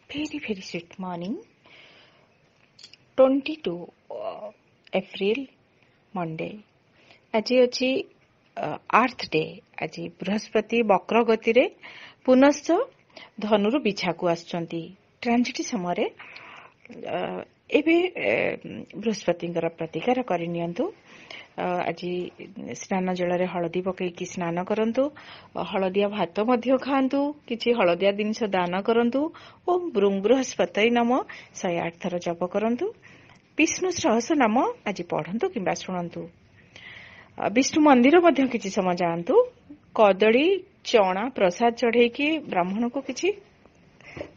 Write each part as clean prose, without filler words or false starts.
very sweet morning. 22 April Monday. आज अच्छी अर्थ day. आज बृहस्पति वक्र गति रे पुनश्च धनुर बिछा को आसुचंती. ट्रांजिट समय एबे बृहस्पति प्रतिकार करनियंतु. आज स्नान जल हलदी पकईकि स्नान करंतु. हलदिया भात मध्य खांतु. किछि हलदिया जिनिस दान करंतु. ओम ब्रूं बृहस्पति नम 108 थर जप करंतु. विष्णु सहस्र नाम आज पढ़ंतु किंबा शुणंतु. विष्णु मंदिर मध्य किछि समय जांतु. कदली चना प्रसाद चढ़ेकी ब्राह्मण को किछि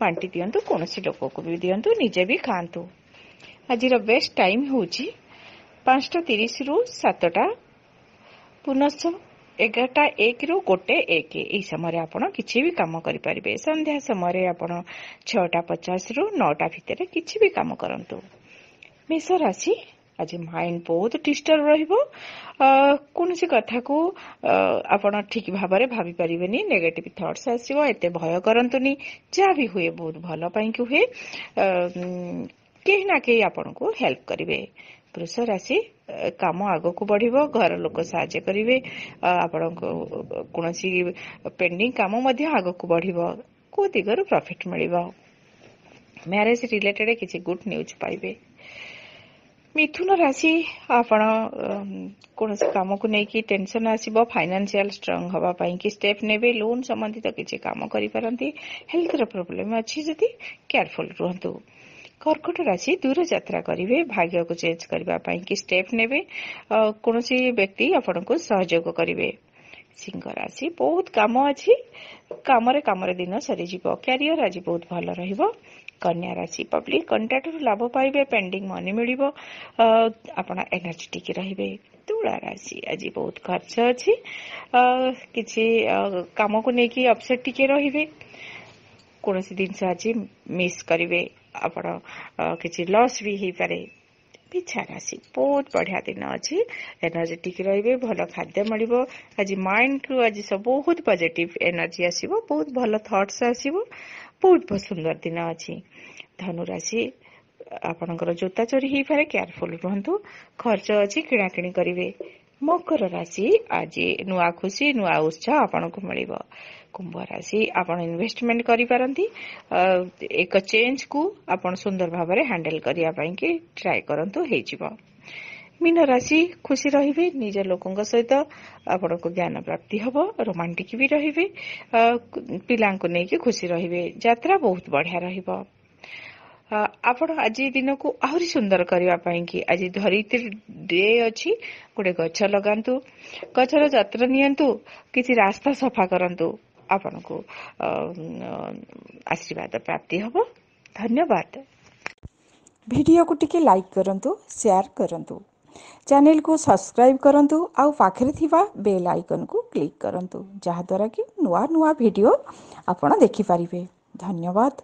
बांटी दियंतु. कोनोसी लोक को भी दियंतु. निजे भी खांतु. आज बेस्ट टाइम होउची 5:30 रु 7टा पुनश्च 11:01 रु 1:01 एई समय आपण किछि भी काम करि परिबे. संध्या समय आपण 6:50 रु 9टा भितर किछि भी काम करंतु. मेष राशि आज माइंड बहुत डिस्टर्ब रहिबो. कोनोसी कथा को आपण ठीक भाबरे भाबी परिबेनी. Negative thoughts आसीबो. एते भय करंतुनी. जा भी हुए बहुत भलो पई कि हुए. केही ना केही आपण को हेल्प करिवे. वृष राशि काम आग को बढ़िबो. घर लोक साहाय्य करिवे. आपण कोनोसी पेंडिंग काम मध्य आग को बढ़िबो. को दिगरु प्रॉफिट मिलिबो. मैरिज रिलेटेड किछि गुड न्यूज पाइबे. मिथुन राशि आपण कोनोसी काम को नै कि टेंशन आसीबो. फाइनेंशियल स्ट्रांग हवा पई कि स्टेप नेबे. लोन संबंधित किछि काम करि परंती. हेल्थ रो प्रॉब्लम अछि जति केयरफुल रहंतु. कर्कट राशि दूर यात्रा करिवे. भाग्य को चेंज करबा पई कि स्टेप नेबे. कोनोसी व्यक्ति आपण को सहयोग करिवे. सिंह राशि बहुत काम अछि. कामरे दिन सरी जीवो. कैरियर आज बहुत भलो रहिबो. कन्या राशि पब्लिक कंट्राक्ट लाभ पाइबे. पेंडिंग मनी मिलिबो. आपण एनर्जेटिक रहिबे. तुला राशि आज बहुत खर्च अछि. किछि काम को नै कि अपसेट टिके रहिबे. कोनोसी दिन आज मिस करिवे. आपण किछि लॉस भी ही पारे. पिछा राशि बहुत बढ़िया दिन अछि. एनर्जेटिक रहिबे. भलो खाद्य मिलिबो. आज माइंड रु आज सब बहुत पॉजिटिव एनर्जी आसीबो. बहुत भलो थॉट्स आसीबो. बहुत सुंदर दिन अछि. धनु राशि आपणकर जोता चोरी ही पारे. केयरफुल रहंतु. खर्च अछि किणा किणी करिवे. मकर राशि आज नुआ खुशी नुआ उत्साह आपण को मिलिबो. कुंभ राशि आपण इन्वेस्टमेंट करि पारंती. एक चेंज को आपण सुंदर भाबरे हैंडल करिया पई कि ट्राई करंतु हे जिवो. मीन राशि खुशी रहिबे. निज लोकंग सहित आपण को ज्ञान प्राप्ति हबो. रोमांटिक भी रहिबे. पिलां को नै कि खुशी रहिबे. यात्रा बहुत बढ़िया रहिबो. आपण आज दिन को आहुरी सुंदर करबा पई कि आज धरित्री डे अछि. गोटे गछ लगांतु. गछर जत्न नियंतु. किछि रास्ता सफा करंतु. आपण को आशीर्वाद प्राप्ति हबो. धन्यवाद. वीडियो को टिके लाइक करंतु. शेयर करंतु. चैनल को सब्सक्राइब करंतु. आउ पाखरे थिबा बेल आइकन को क्लिक करंतु. जहा द्वारा कि नुआ नुआ वीडियो आपण देखि परिबे. धन्यवाद.